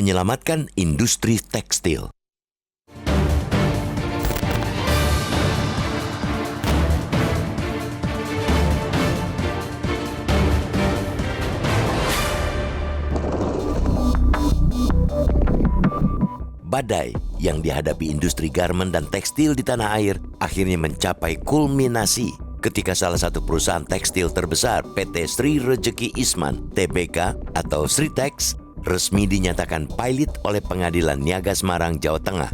menyelamatkan industri tekstil. Badai yang dihadapi industri garmen dan tekstil di tanah air akhirnya mencapai kulminasi ketika salah satu perusahaan tekstil terbesar PT Sri Rejeki Isman Tbk atau Sritex resmi dinyatakan pilot oleh Pengadilan Niaga Semarang, Jawa Tengah.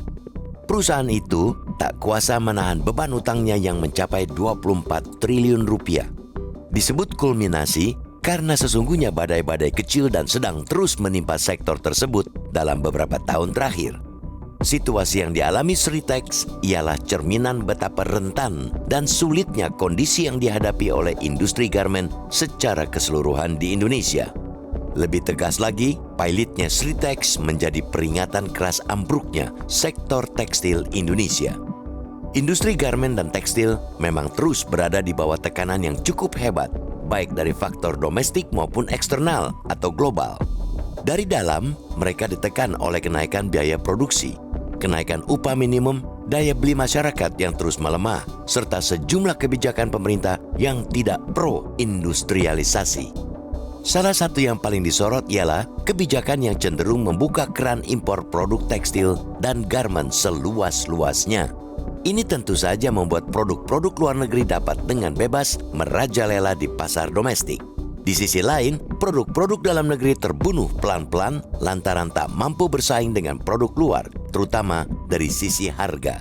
Perusahaan itu tak kuasa menahan beban utangnya yang mencapai 24 triliun rupiah. Disebut kulminasi karena sesungguhnya badai-badai kecil dan sedang terus menimpa sektor tersebut dalam beberapa tahun terakhir. Situasi yang dialami Sritex ialah cerminan betapa rentan dan sulitnya kondisi yang dihadapi oleh industri garmen secara keseluruhan di Indonesia. Lebih tegas lagi, pilotnya Sritex menjadi peringatan keras ambruknya sektor tekstil Indonesia. Industri garmen dan tekstil memang terus berada di bawah tekanan yang cukup hebat, baik dari faktor domestik maupun eksternal atau global. Dari dalam, mereka ditekan oleh kenaikan biaya produksi, kenaikan upah minimum, daya beli masyarakat yang terus melemah, serta sejumlah kebijakan pemerintah yang tidak pro-industrialisasi. Salah satu yang paling disorot ialah kebijakan yang cenderung membuka keran impor produk tekstil dan garmen seluas-luasnya. Ini tentu saja membuat produk-produk luar negeri dapat dengan bebas merajalela di pasar domestik. Di sisi lain, produk-produk dalam negeri terbunuh pelan-pelan lantaran tak mampu bersaing dengan produk luar, terutama dari sisi harga.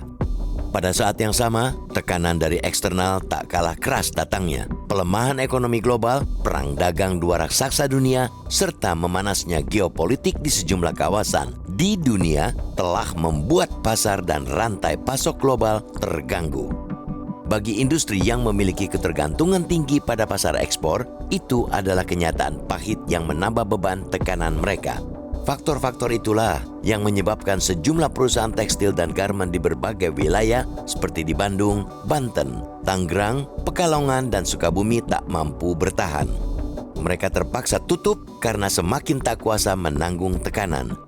Pada saat yang sama, tekanan dari eksternal tak kalah keras datangnya. Pelemahan ekonomi global, perang dagang dua raksasa dunia, serta memanasnya geopolitik di sejumlah kawasan di dunia telah membuat pasar dan rantai pasok global terganggu. Bagi industri yang memiliki ketergantungan tinggi pada pasar ekspor, itu adalah kenyataan pahit yang menambah beban tekanan mereka. Faktor-faktor itulah yang menyebabkan sejumlah perusahaan tekstil dan garmen di berbagai wilayah seperti di Bandung, Banten, Tangerang, Pekalongan, dan Sukabumi tak mampu bertahan. Mereka terpaksa tutup karena semakin tak kuasa menanggung tekanan.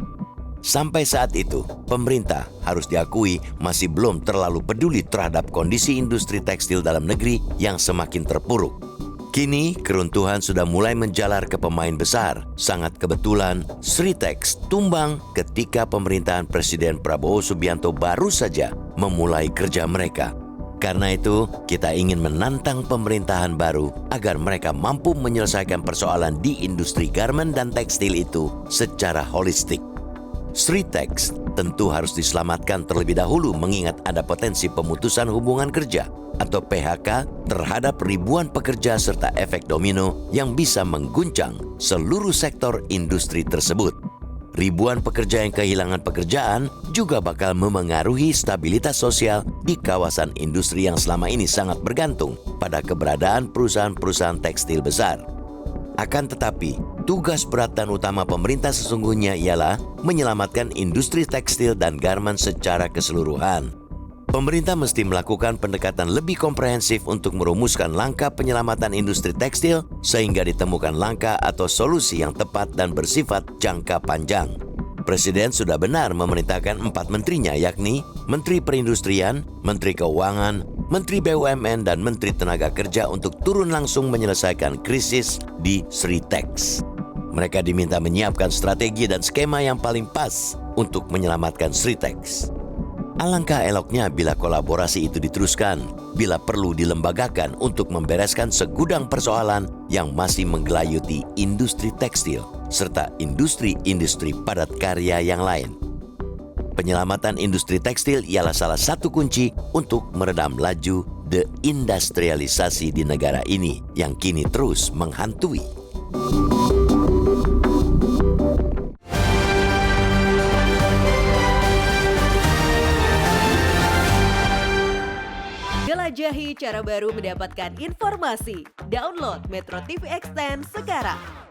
Sampai saat itu, pemerintah harus diakui masih belum terlalu peduli terhadap kondisi industri tekstil dalam negeri yang semakin terpuruk. Kini, keruntuhan sudah mulai menjalar ke pemain besar. Sangat kebetulan, Sritex tumbang ketika pemerintahan Presiden Prabowo Subianto baru saja memulai kerja mereka. Karena itu, kita ingin menantang pemerintahan baru agar mereka mampu menyelesaikan persoalan di industri garmen dan tekstil itu secara holistik. Sritex tentu harus diselamatkan terlebih dahulu mengingat ada potensi pemutusan hubungan kerja atau PHK terhadap ribuan pekerja serta efek domino yang bisa mengguncang seluruh sektor industri tersebut. Ribuan pekerja yang kehilangan pekerjaan juga bakal memengaruhi stabilitas sosial di kawasan industri yang selama ini sangat bergantung pada keberadaan perusahaan-perusahaan tekstil besar. Akan tetapi, tugas berat dan utama pemerintah sesungguhnya ialah menyelamatkan industri tekstil dan garmen secara keseluruhan. Pemerintah mesti melakukan pendekatan lebih komprehensif untuk merumuskan langkah penyelamatan industri tekstil sehingga ditemukan langkah atau solusi yang tepat dan bersifat jangka panjang. Presiden sudah benar memerintahkan 4 menterinya yakni Menteri Perindustrian, Menteri Keuangan, Menteri BUMN, dan Menteri Tenaga Kerja untuk turun langsung menyelesaikan krisis di Sritex. Mereka diminta menyiapkan strategi dan skema yang paling pas untuk menyelamatkan Sritex. Alangkah eloknya bila kolaborasi itu diteruskan, bila perlu dilembagakan untuk membereskan segudang persoalan yang masih menggelayuti industri tekstil, serta industri-industri padat karya yang lain. Penyelamatan industri tekstil ialah salah satu kunci untuk meredam laju deindustrialisasi di negara ini yang kini terus menghantui. Jelajahi cara baru mendapatkan informasi. Download Metro TV Extend sekarang.